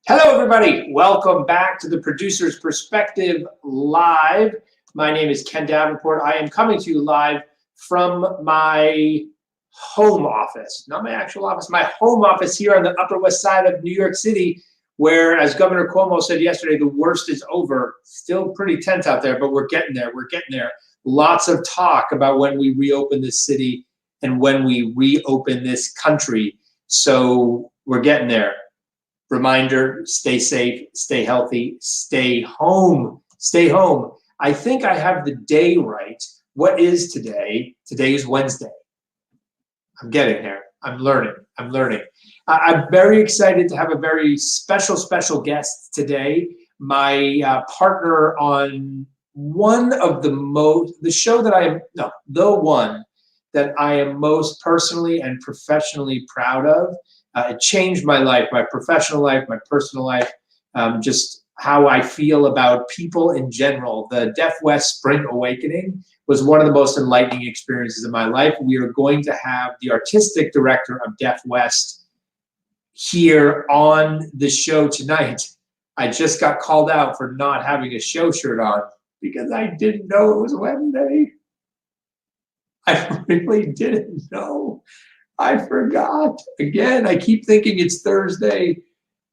Hello, everybody. Welcome back to the Producer's Perspective Live. My name is Ken Davenport. I am coming to you live from my home office, not my actual office, my home office here on the Upper West Side of New York City, where, as Governor Cuomo said yesterday, the worst is over. Still pretty tense out there, but we're getting there. We're getting there. Lots of talk about when we reopen this city and when we reopen this country. So we're getting there. Reminder, stay safe, stay healthy, stay home, stay home. I think I have the day right. What is today? Today is Wednesday. I'm getting there. I'm learning. I'm very excited to have a very special guest today. My partner on one of the one that I am most personally and professionally proud of. It changed my life, my professional life, my personal life, just how I feel about people in general. The WWF West Spring Awakening was one of the most enlightening experiences of my life. We are going to have the artistic director of WWF West here on the show tonight. I just got called out for not having a show shirt on because I didn't know it was Wednesday. I really didn't know. I forgot. Again, I keep thinking it's Thursday.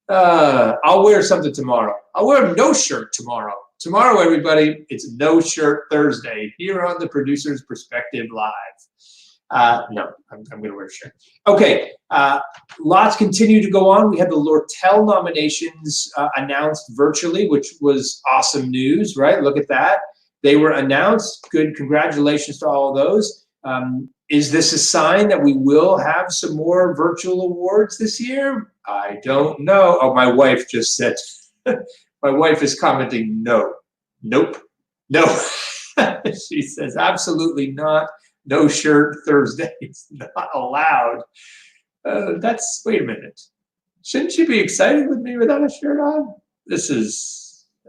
I'll wear something tomorrow. I'll wear a no shirt tomorrow. Tomorrow, everybody, it's No Shirt Thursday here on the Producer's Perspective Live. No, I'm going to wear a shirt. Okay, lots continue to go on. We had the Lortel nominations announced virtually, which was awesome news, right? Look at that. They were announced. Good, congratulations to all of those. Is this a sign that we will have some more virtual awards this year? I don't know. Oh, my wife just said, my wife is commenting, no, nope, no. She says, absolutely not. No shirt Thursday. It's not allowed. Wait a minute. Shouldn't she be excited with me without a shirt on?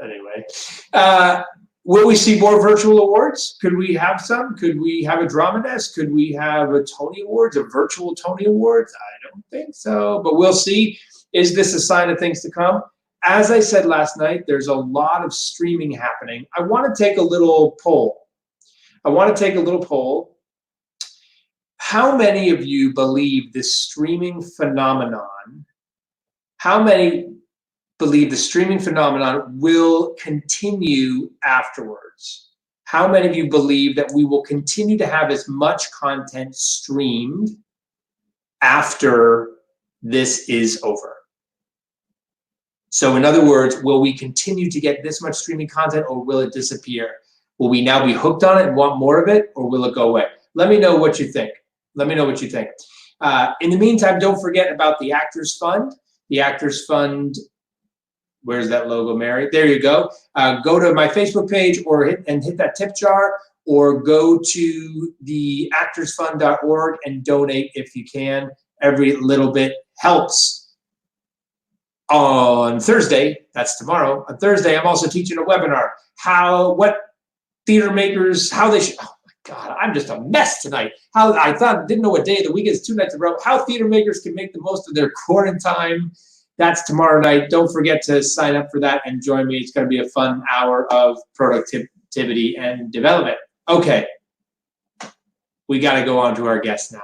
Anyway. Will we see more virtual awards? Could we have some? Could we have a drama desk? Could we have a Tony Awards, a virtual Tony Awards? I don't think so, but we'll see. Is this a sign of things to come? As I said last night, there's a lot of streaming happening. I want to take a little poll. How many of you believe this streaming phenomenon? How many believe the streaming phenomenon will continue afterwards? How many of you believe that we will continue to have as much content streamed after this is over? So in other words, will we continue to get this much streaming content, or will it disappear? Will we now be hooked on it and want more of it, or will it go away? Let me know what you think. In the meantime, don't forget about the Actors Fund. The Actors Fund, where's that logo, Mary? There you go. Go to my Facebook page hit that tip jar, or go to the actorsfund.org and donate if you can. Every little bit helps. On Thursday, that's tomorrow, on Thursday, I'm also teaching a webinar. What theater makers, how they should, oh my God, I'm just a mess tonight. Didn't know what day of the week is, 2 nights in a row. How theater makers can make the most of their quarantine. That's tomorrow night. Don't forget to sign up for that and join me. It's going to be a fun hour of productivity and development. Okay, we got to go on to our guest now.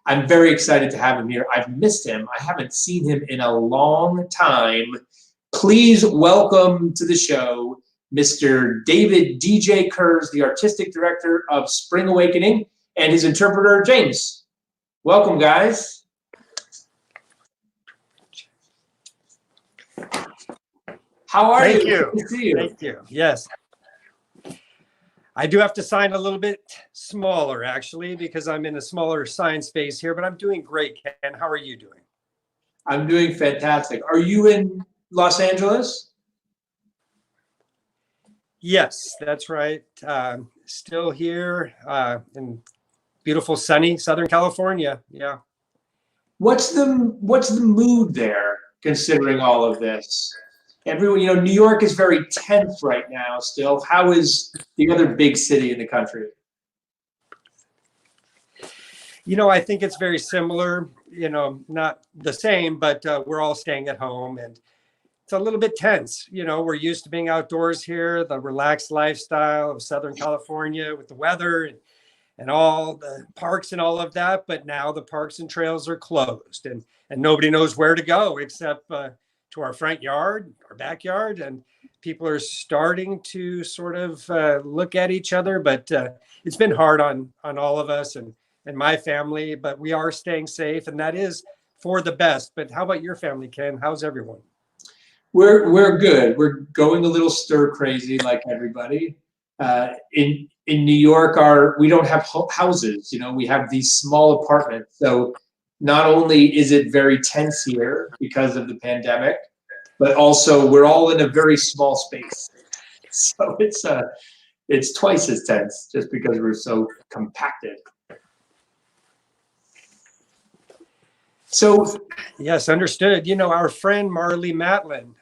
I'm very excited to have him here. I've missed him. I haven't seen him in a long time. Please welcome to the show, Mr. David DJ Kurs, the artistic director of Spring Awakening, and his interpreter, James. Welcome, guys. How are you? Thank you. Good to see you. Thank you. Yes. I do have to sign a little bit smaller, actually, because I'm in a smaller sign space here, but I'm doing great, Ken. How are you doing? I'm doing fantastic. Are you in Los Angeles? Yes, that's right. Still here in beautiful, sunny Southern California. Yeah. What's the mood there, considering all of this? Everyone, New York is very tense right now still. How is the other big city in the country? I think it's very similar, not the same, but we're all staying at home. And it's a little bit tense. We're used to being outdoors here, the relaxed lifestyle of Southern California with the weather and all the parks and all of that. But now the parks and trails are closed, and nobody knows where to go except to our front yard, our backyard. And people are starting to sort of look at each other, but it's been hard on all of us and my family, but we are staying safe, and that is for the best. But how about your family, Ken? How's everyone? We're good. We're going a little stir crazy like everybody. In New York, we don't have houses. We have these small apartments. So not only is it very tense here because of the pandemic, but also we're all in a very small space. So it's twice as tense just because we're so compacted. So yes, understood. Our friend Marley Matlin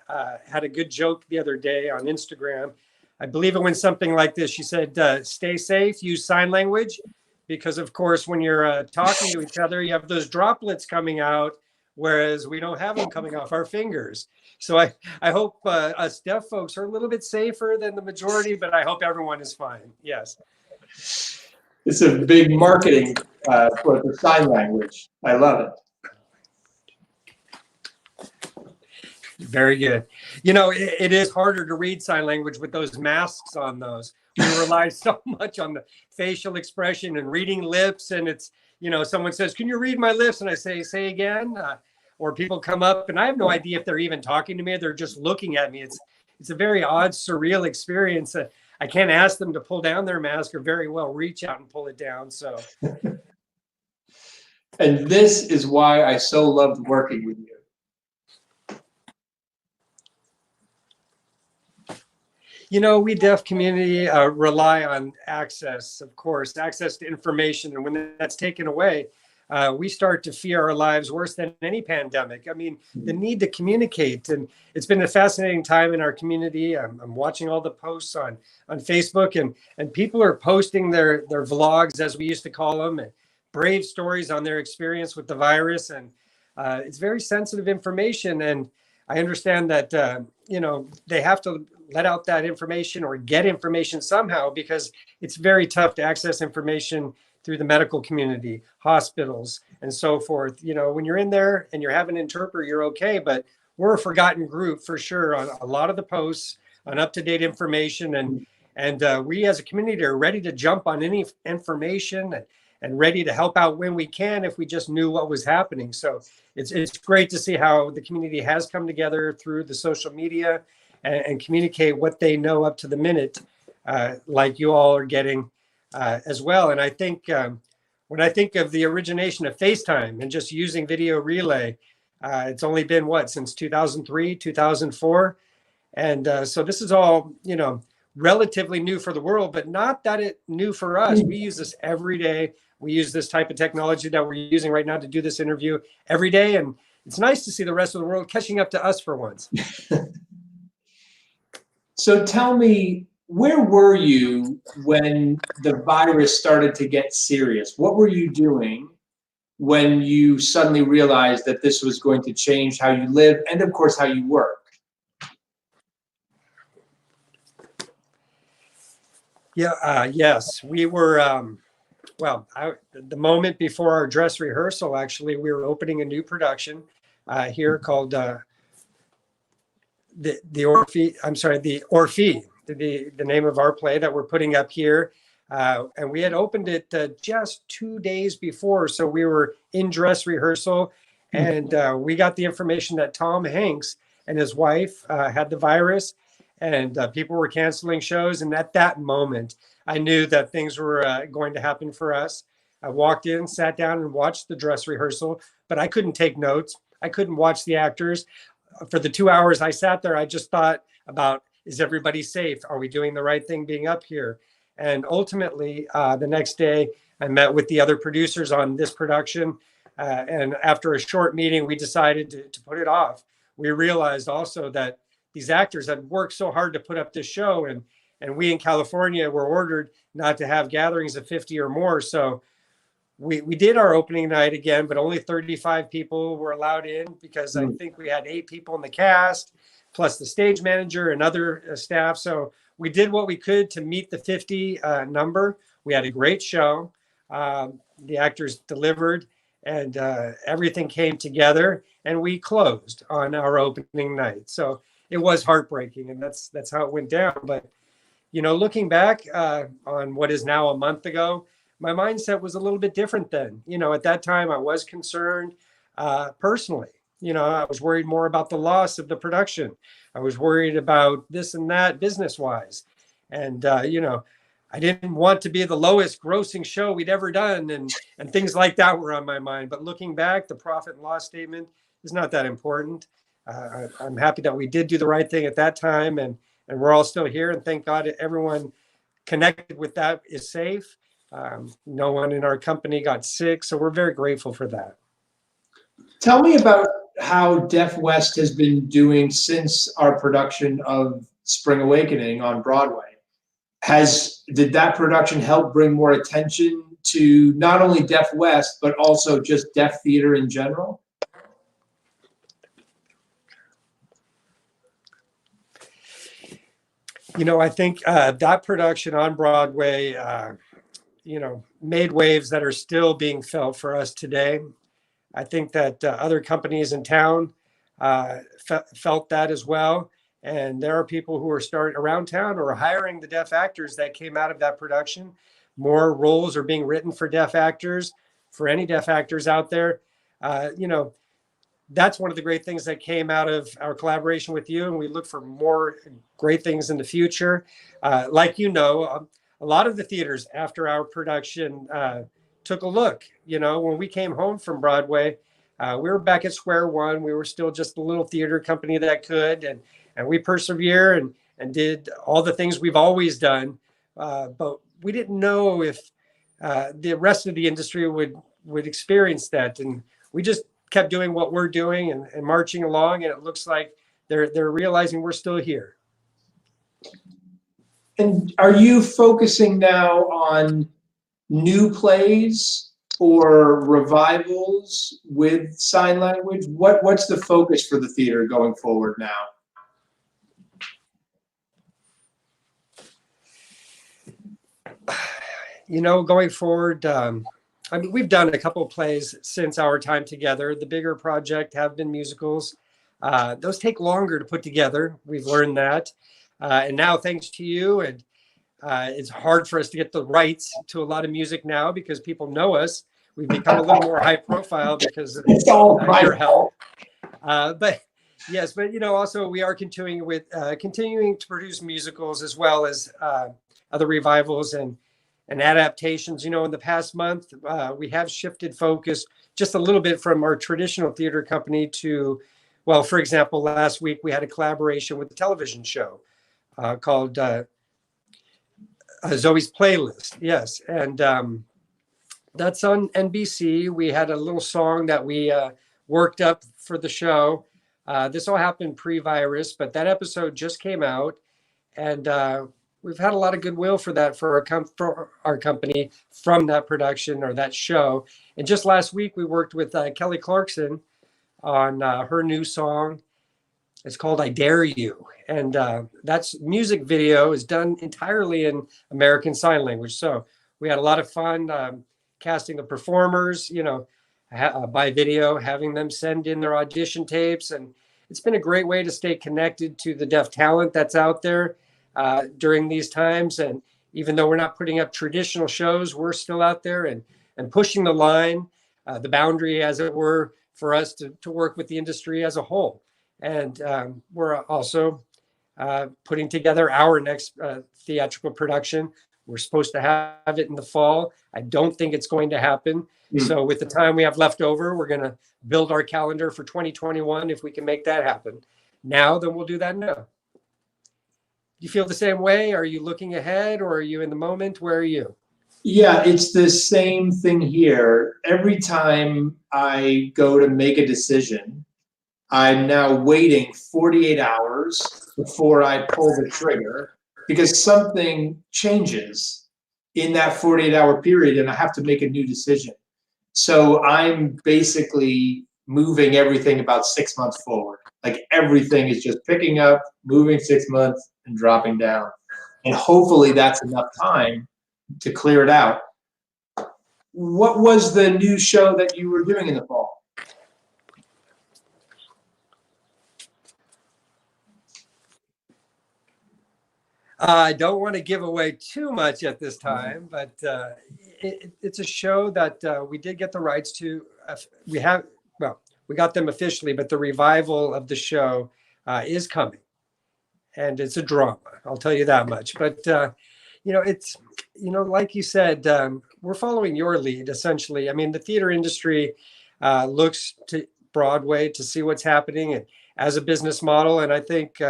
had a good joke the other day on Instagram. I believe it went something like this. She said, stay safe, use sign language, because of course, when you're talking to each other, you have those droplets coming out, whereas we don't have them coming off our fingers. So I hope us deaf folks are a little bit safer than the majority, but I hope everyone is fine. Yes. It's a big marketing for the sign language. I love it. Very good. It is harder to read sign language with those masks on those. We rely so much on the facial expression and reading lips. And it's, someone says, can you read my lips? And I say again. Or people come up and I have no idea if they're even talking to me. They're just looking at me. It's a very odd, surreal experience. I can't ask them to pull down their mask or very well reach out and pull it down. So. And this is why I so loved working with you. We deaf community rely on access, of course, access to information. And when that's taken away, we start to fear our lives worse than any pandemic. I mean, the need to communicate. And it's been a fascinating time in our community. I'm watching all the posts on Facebook, and people are posting their vlogs, as we used to call them, and brave stories on their experience with the virus. And it's very sensitive information. And I understand that, they have to let out that information or get information somehow, because it's very tough to access information through the medical community, hospitals, and so forth. When you're in there and you're having an interpreter, you're okay, but we're a forgotten group for sure on a lot of the posts on up-to-date information. And we as a community are ready to jump on any information and ready to help out when we can, if we just knew what was happening. So it's great to see how the community has come together through the social media and communicate what they know up to the minute, like you all are getting as well. And I think when I think of the origination of FaceTime and just using video relay, it's only been since 2003, 2004. And so this is all, relatively new for the world, but not that it new for us. We use this every day. We use this type of technology that we're using right now to do this interview every day. And it's nice to see the rest of the world catching up to us for once. So tell me, where were you when the virus started to get serious? What were you doing when you suddenly realized that this was going to change how you live and, of course, how you work? Yeah, yes, we were, the moment before our dress rehearsal, actually, we were opening a new production here called the Orpheus, the name of our play that we're putting up here. And we had opened it just 2 days before. So we were in dress rehearsal, and we got the information that Tom Hanks and his wife had the virus, and people were canceling shows. And at that moment, I knew that things were going to happen for us. I walked in, sat down, and watched the dress rehearsal, but I couldn't take notes. I couldn't watch the actors. For the 2 hours I sat there, I just thought about, is everybody safe? Are we doing the right thing being up here? And ultimately, the next day, I met with the other producers on this production. And after a short meeting, we decided to put it off. We realized also that these actors had worked so hard to put up this show. And we in California were ordered not to have gatherings of 50 or more. So we did our opening night again, but only 35 people were allowed in, because I think we had 8 people in the cast. plus the stage manager and other staff. So we did what we could to meet the 50 number. We had a great show. The actors delivered, and everything came together, and we closed on our opening night. So it was heartbreaking, and that's how it went down. But looking back on what is now a month ago, my mindset was a little bit different then. At that time, I was concerned personally. I was worried more about the loss of the production. I was worried about this and that business-wise. And, I didn't want to be the lowest grossing show we'd ever done. And things like that were on my mind. But looking back, the profit and loss statement is not that important. I'm happy that we did do the right thing at that time. And we're all still here. And thank God everyone connected with that is safe. No one in our company got sick. So we're very grateful for that. Tell me about how WWF West has been doing since our production of Spring Awakening on Broadway. Did that production help bring more attention to not only WWF West, but also just deaf theater in general? I think that production on Broadway, made waves that are still being felt for us today. I think that other companies in town felt that as well. And there are people who are starting around town or hiring the deaf actors that came out of that production. More roles are being written for deaf actors, for any deaf actors out there. That's one of the great things that came out of our collaboration with you. And we look for more great things in the future. A lot of the theaters after our production took a look. When we came home from Broadway, we were back at square one. We were still just a little theater company that could, and we persevere and did all the things we've always done. But we didn't know if the rest of the industry would experience that. And we just kept doing what we're doing and marching along. And it looks like they're realizing we're still here. And are you focusing now on new plays or revivals with sign language? What's the focus for the theater going forward now? Going forward, we've done a couple of plays since our time together. The bigger project have been musicals. Those take longer to put together. We've learned that. And now, thanks to you, and it's hard for us to get the rights to a lot of music now because people know us. We've become a little more high profile because of your help. But also we are continuing to produce musicals as well as other revivals and adaptations. In the past month, we have shifted focus just a little bit from our traditional theater company to, for example, last week we had a collaboration with a television show called Zoe's Playlist. Yes. And that's on NBC. We had a little song that we worked up for the show. This all happened pre-virus, but that episode just came out. And we've had a lot of goodwill for that for our company from that production or that show. And just last week, we worked with Kelly Clarkson on her new song. It's called I Dare You. And that's music video is done entirely in American Sign Language. So we had a lot of fun casting the performers, by video, having them send in their audition tapes. And it's been a great way to stay connected to the deaf talent that's out there during these times. And even though we're not putting up traditional shows, we're still out there and pushing the line, the boundary, as it were, for us to work with the industry as a whole. And we're also putting together our next theatrical production. We're supposed to have it in the fall. I don't think it's going to happen. So with the time we have left over, we're going to build our calendar for 2021 if we can make that happen. Now, then we'll do that now. Do you feel the same way? Are you looking ahead or are you in the moment? Where are you? Yeah, it's the same thing here. Every time I go to make a decision, I'm now waiting 48 hours before I pull the trigger because something changes in that 48-hour period and I have to make a new decision. So I'm basically moving everything about 6 months forward. Like everything is just picking up, moving 6 months, and dropping down. And hopefully that's enough time to clear it out. What was the new show that you were doing in the fall? I don't want to give away too much at this time, but it's a show that we did get the rights to. We have, well, we got them officially, but the revival of the show is coming, and it's a drama. I'll tell you that much. But it's like you said, we're following your lead essentially. I mean, the theater industry looks to Broadway to see what's happening and as a business model, and I think.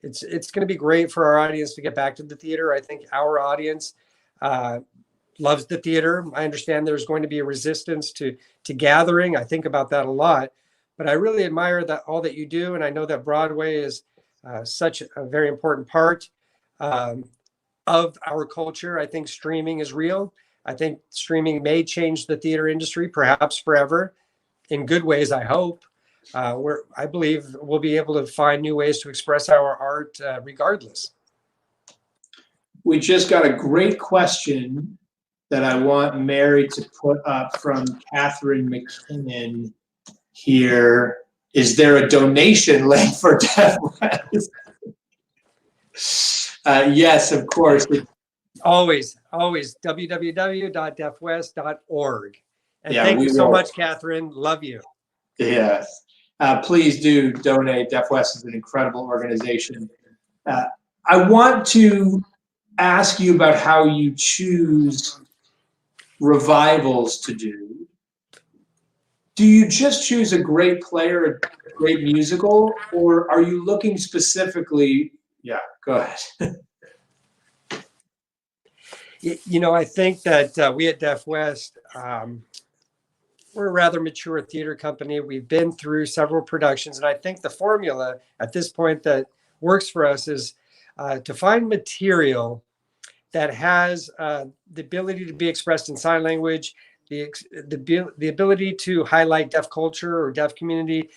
It's going to be great for our audience to get back to the theater. I think our audience loves the theater. I understand there's going to be a resistance to gathering. I think about that a lot, but I really admire that all that you do, and I know that Broadway is such a very important part of our culture. I think streaming is real. I think streaming may change the theater industry, perhaps forever, in good ways, I hope. I believe we'll be able to find new ways to express our art regardless. We just got a great question that I want Mary to put up from Catherine McKinnon here. Is there a donation link for Deaf West? Yes, of course. Always www.deafwest.org. And yeah, thank you so much, Catherine. Love you. Yes. Please do donate. Deaf West is an incredible organization. I want to ask you about how you choose revivals to do. Do you just choose a great player, a great musical, or are you looking specifically? Yeah, go ahead. I think that we at Deaf West, we're a rather mature theater company. We've been through several productions, and I think the formula at this point that works for us is to find material that has the ability to be expressed in sign language, the ability to highlight deaf culture or deaf community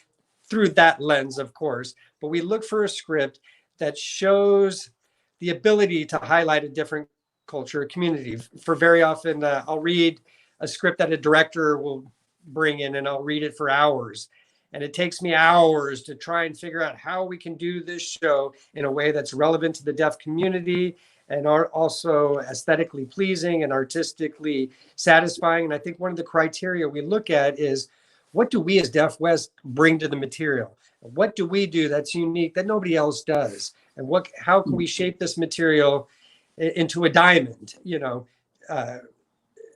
through that lens, of course. But we look for a script that shows the ability to highlight a different culture, community. For very often, I'll read a script that a director will bring in and I'll read it for hours. And it takes me hours to try and figure out how we can do this show in a way that's relevant to the deaf community and are also aesthetically pleasing and artistically satisfying. And I think one of the criteria we look at is what do we as Deaf West bring to the material? What do we do that's unique that nobody else does? And how can we shape this material into a diamond,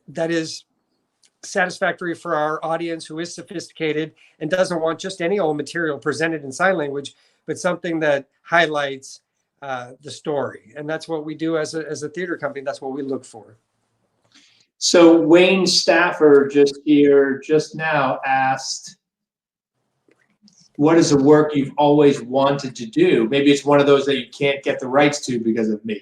that is satisfactory for our audience who is sophisticated and doesn't want just any old material presented in sign language, but something that highlights the story. And that's what we do as a theater company. That's what we look for. So Wayne Stafford just now asked, what is a work you've always wanted to do? Maybe it's one of those that you can't get the rights to because of me.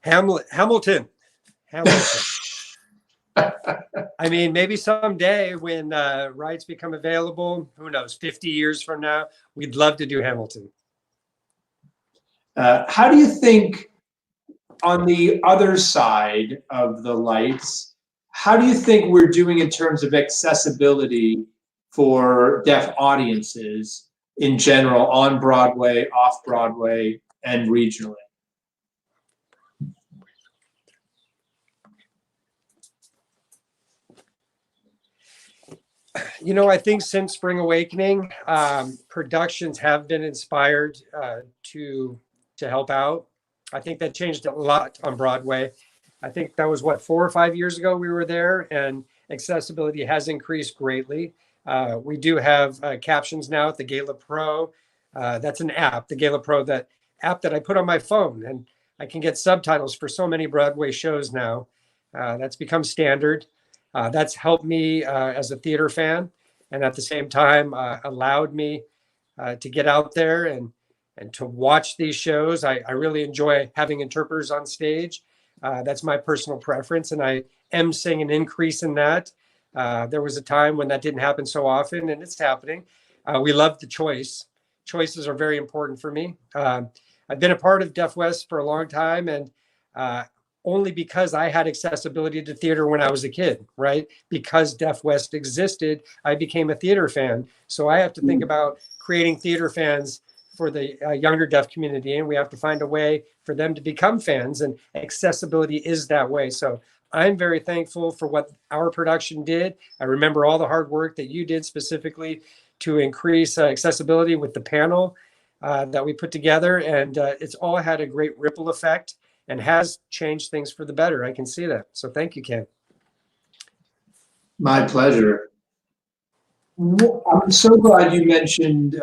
Hamilton. I mean, maybe someday when rights become available, who knows, 50 years from now, we'd love to do Hamilton. How do you think, on the other side of the lights, how do you think we're doing in terms of accessibility for deaf audiences in general, on Broadway, off Broadway, and regionally? I think since Spring Awakening, productions have been inspired to help out. I think that changed a lot on Broadway. I think that was 4 or 5 years ago we were there, and accessibility has increased greatly. We do have captions now at the Gala Pro. That's an app, the Gala Pro, that app that I put on my phone, and I can get subtitles for so many Broadway shows now. That's become standard. That's helped me as a theater fan, and at the same time allowed me to get out there and to watch these shows. I really enjoy having interpreters on stage. That's my personal preference, and I am seeing an increase in that. There was a time when that didn't happen so often, and it's happening. We love the choice. Choices are very important for me. I've been a part of Deaf West for a long time, and only because I had accessibility to theater when I was a kid, right? Because Deaf West existed, I became a theater fan. So I have to think about creating theater fans for the younger deaf community, and we have to find a way for them to become fans, and accessibility is that way. So I'm very thankful for what our production did. I remember all the hard work that you did specifically to increase accessibility with the panel that we put together, and it's all had a great ripple effect and has changed things for the better. I can see that. So thank you, Ken. My pleasure. I'm so glad you mentioned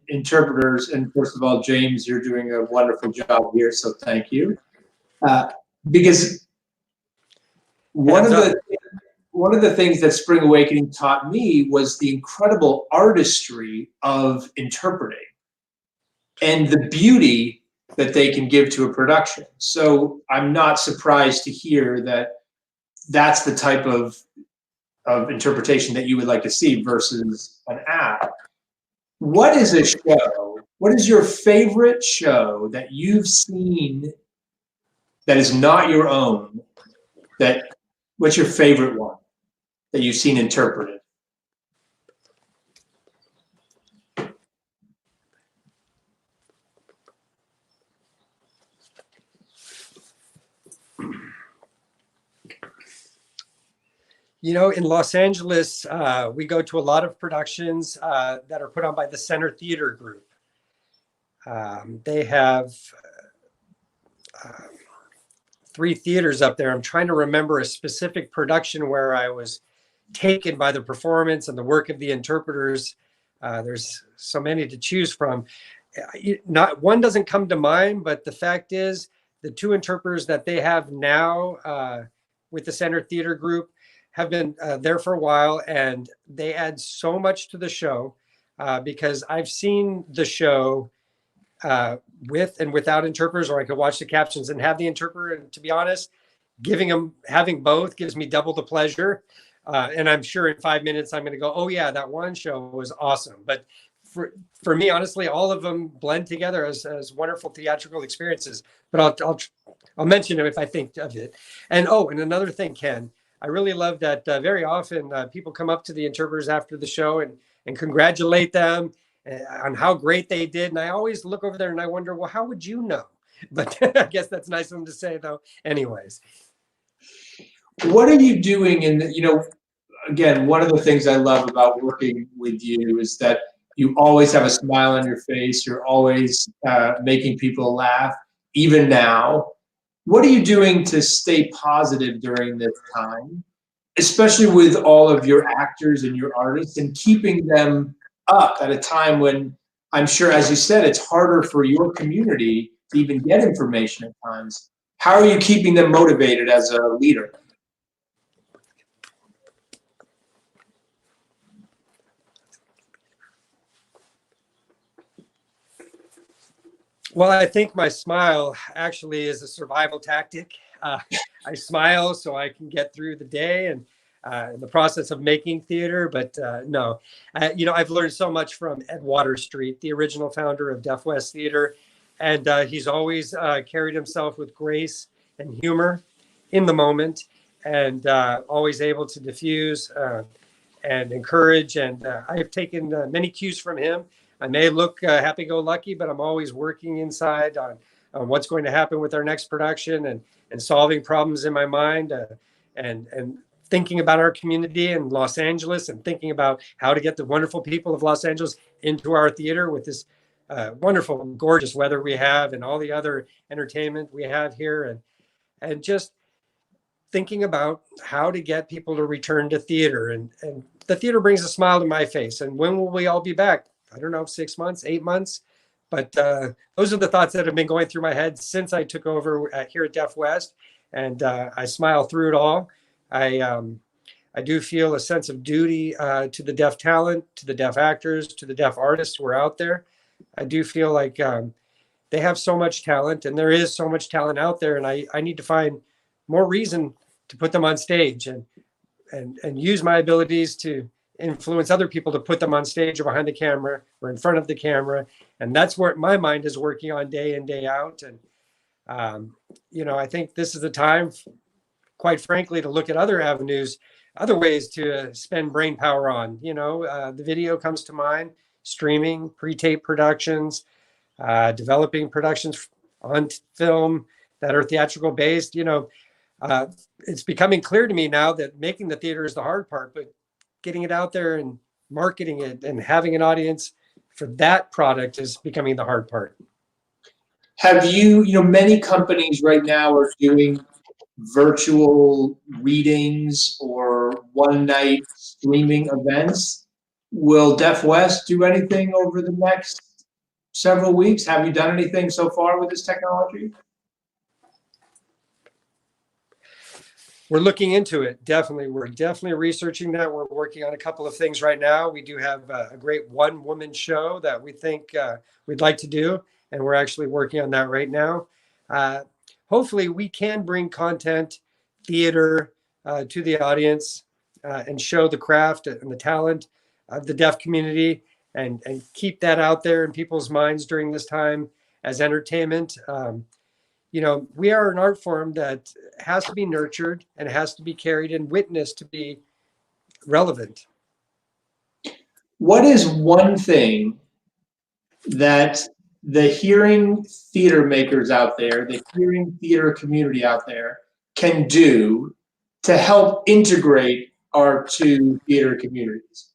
interpreters. And first of all, James, you're doing a wonderful job here, so thank you. Because one of the things that Spring Awakening taught me was the incredible artistry of interpreting and the beauty that they can give to a production. So I'm not surprised to hear that that's the type of interpretation that you would like to see versus an app. What is a show? What is your favorite show that you've seen that is not your own? What's your favorite one that you've seen interpreted? You know, in Los Angeles, we go to a lot of productions that are put on by the Center Theater Group. They have 3 theaters up there. I'm trying to remember a specific production where I was taken by the performance and the work of the interpreters. There's so many to choose from. Not one doesn't come to mind, but the fact is the 2 interpreters that they have now with the Center Theater Group have been there for a while, and they add so much to the show because I've seen the show with and without interpreters, or I could watch the captions and have the interpreter. And to be honest, having both gives me double the pleasure. And I'm sure in 5 minutes I'm going to go, oh yeah, that one show was awesome. But for me, honestly, all of them blend together as wonderful theatrical experiences. But I'll mention them if I think of it. And another thing, Ken, I really love that very often people come up to the interpreters after the show and congratulate them on how great they did. And I always look over there and I wonder, well, how would you know? But I guess that's nice of them to say, though. Anyways. What are you doing again, one of the things I love about working with you is that you always have a smile on your face. You're always making people laugh, even now. What are you doing to stay positive during this time, especially with all of your actors and your artists, and keeping them up at a time when I'm sure, as you said, it's harder for your community to even get information at times? How are you keeping them motivated as a leader? Well, I think my smile actually is a survival tactic. I smile so I can get through the day and in the process of making theater. But no, I've learned so much from Ed Waterstreet, the original founder of Deaf West Theater. And he's always carried himself with grace and humor in the moment, and always able to diffuse and encourage. And I've taken many cues from him. I may look happy-go-lucky, but I'm always working inside on what's going to happen with our next production and solving problems in my mind and thinking about our community in Los Angeles and thinking about how to get the wonderful people of Los Angeles into our theater with this wonderful, gorgeous weather we have and all the other entertainment we have here, and just thinking about how to get people to return to theater. And the theater brings a smile to my face. And when will we all be back? I don't know, 6 months, 8 months. But those are the thoughts that have been going through my head since I took over here at Deaf West. And I smile through it all. I do feel a sense of duty to the deaf talent, to the deaf actors, to the deaf artists who are out there. I do feel like they have so much talent, and there is so much talent out there, and I need to find more reason to put them on stage, and use my abilities to influence other people to put them on stage or behind the camera or in front of the camera. And that's what my mind is working on day in, day out. And, I think this is the time, quite frankly, to look at other avenues, other ways to spend brain power on. The video comes to mind, streaming, pre-tape productions, developing productions on film that are theatrical based. It's becoming clear to me now that making the theater is the hard part, but getting it out there and marketing it and having an audience for that product is becoming the hard part. Have many companies right now are doing virtual readings or one night streaming events. Will Def West do anything over the next several weeks? Have you done anything so far with this technology? We're looking into it. Definitely. We're definitely researching that. We're working on a couple of things right now. We do have a great one-woman show that we think we'd like to do, and we're actually working on that right now. Hopefully, we can bring content, theater to the audience and show the craft and the talent of the deaf community, and keep that out there in people's minds during this time as entertainment. We are an art form that has to be nurtured and has to be carried and witnessed to be relevant. What is one thing that the hearing theater makers out there, the hearing theater community out there can do to help integrate our two theater communities?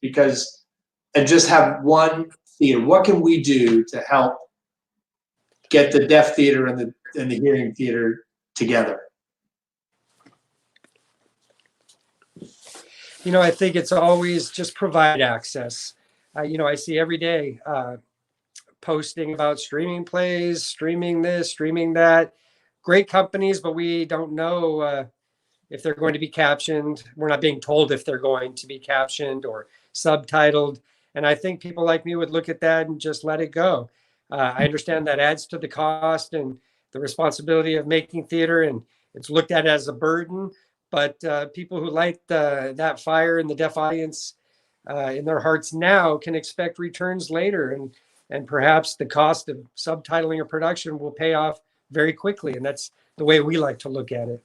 And just have one theater. What can we do to help get the deaf theater and the hearing theater together? I think it's always just provide access. I see every day posting about streaming plays, streaming this, streaming that. Great companies, but we don't know if they're going to be captioned. We're not being told if they're going to be captioned or subtitled. And I think people like me would look at that and just let it go. I understand that adds to the cost and the responsibility of making theater, and it's looked at as a burden. But people who light that fire in the deaf audience in their hearts now can expect returns later, and perhaps the cost of subtitling or production will pay off very quickly. And that's the way we like to look at it.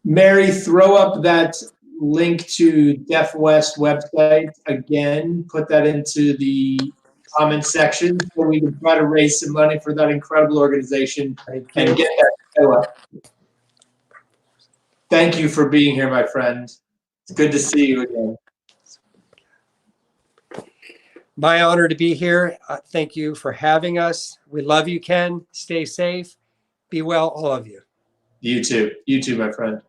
Mary, throw up that link to Def West website again. Put that into the comment section so we can try to raise some money for that incredible organization and get that show up. Thank you for being here, my friend. It's good to see you again. My honor to be here. Thank you for having us. We love you, Ken. Stay safe. Be well, all of you. You too. You too, my friend.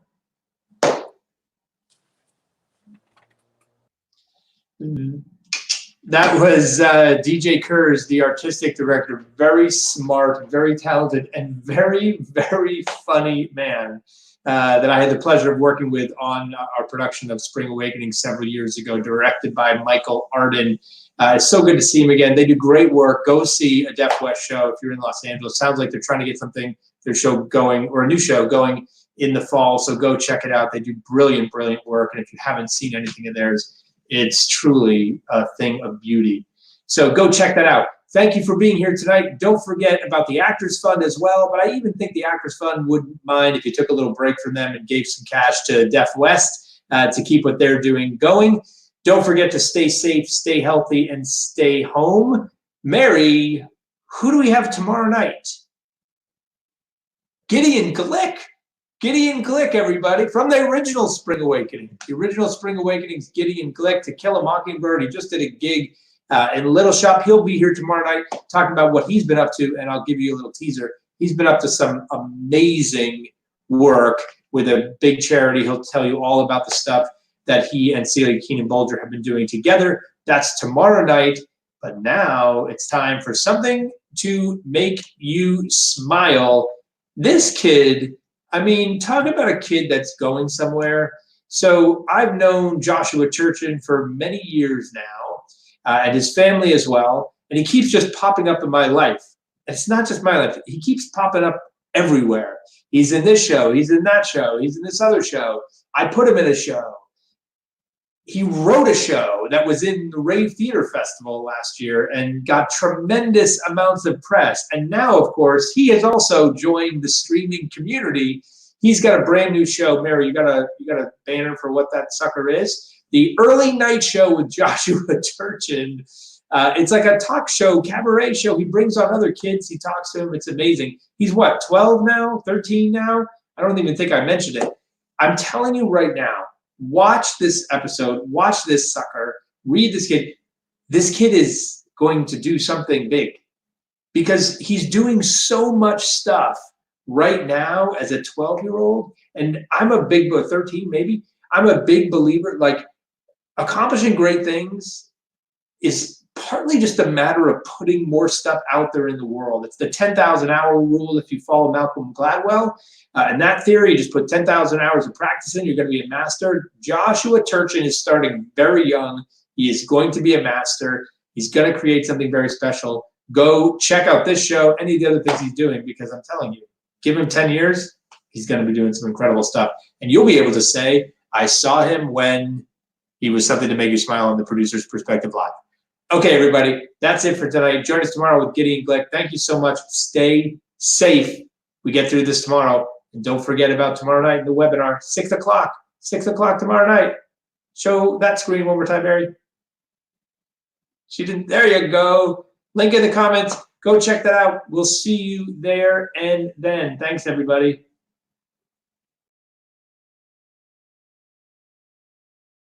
That was DJ Kurs, the artistic director. Very smart, very talented, and very, very funny man that I had the pleasure of working with on our production of Spring Awakening several years ago, directed by Michael Arden. It's so good to see him again. They do great work. Go see a Def West show if you're in Los Angeles. Sounds like they're trying to get their show going, or a new show going in the fall. So go check it out. They do brilliant, brilliant work. And if you haven't seen anything of theirs, it's truly a thing of beauty. So go check that out. Thank you for being here tonight. Don't forget about the Actors Fund as well. But I even think the Actors Fund wouldn't mind if you took a little break from them and gave some cash to Def West to keep what they're doing going. Don't forget to stay safe, stay healthy, and stay home. Mary, who do we have tomorrow night? Gideon Glick. Gideon Glick, everybody, from the original Spring Awakening. The original Spring Awakening's Gideon Glick, To Kill a Mockingbird. He just did a gig in Little Shop. He'll be here tomorrow night talking about what he's been up to, and I'll give you a little teaser. He's been up to some amazing work with a big charity. He'll tell you all about the stuff that he and Celia Keenan-Bolger have been doing together. That's tomorrow night. But now it's time for something to make you smile. This kid, I mean, talk about a kid that's going somewhere. So I've known Joshua Turchin for many years now, and his family as well. And he keeps just popping up in my life. And it's not just my life. He keeps popping up everywhere. He's in this show. He's in that show. He's in this other show. I put him in a show. He wrote a show that was in the Rave Theater Festival last year and got tremendous amounts of press. And now, of course, he has also joined the streaming community. He's got a brand new show. Mary, you got a banner for what that sucker is? The Early Night Show with Joshua Turchin. It's like a talk show, cabaret show. He brings on other kids. He talks to them. It's amazing. He's what, 12 now, 13 now? I don't even think I mentioned it. I'm telling you right now, watch this episode, watch this sucker, read this kid. This kid is going to do something big because he's doing so much stuff right now as a 12-year-old. And I'm a big, 13 maybe, I'm a big believer, like accomplishing great things is partly just a matter of putting more stuff out there in the world. It's the 10,000 hour rule if you follow Malcolm Gladwell. And that theory, you just put 10,000 hours of practice in, you're going to be a master. Joshua Turchin is starting very young. He is going to be a master. He's going to create something very special. Go check out this show, any of the other things he's doing, because I'm telling you, give him 10 years, he's going to be doing some incredible stuff. And you'll be able to say, I saw him when he was something to make you smile on the Producer's Perspective Live. Okay, everybody, that's it for tonight. Join us tomorrow with Gideon Glick. Thank you so much. Stay safe. We get through this tomorrow. And don't forget about tomorrow night, the webinar, 6 o'clock. 6 o'clock tomorrow night. Show that screen one more time, Mary. She didn't. There you go. Link in the comments. Go check that out. We'll see you there and then. Thanks, everybody.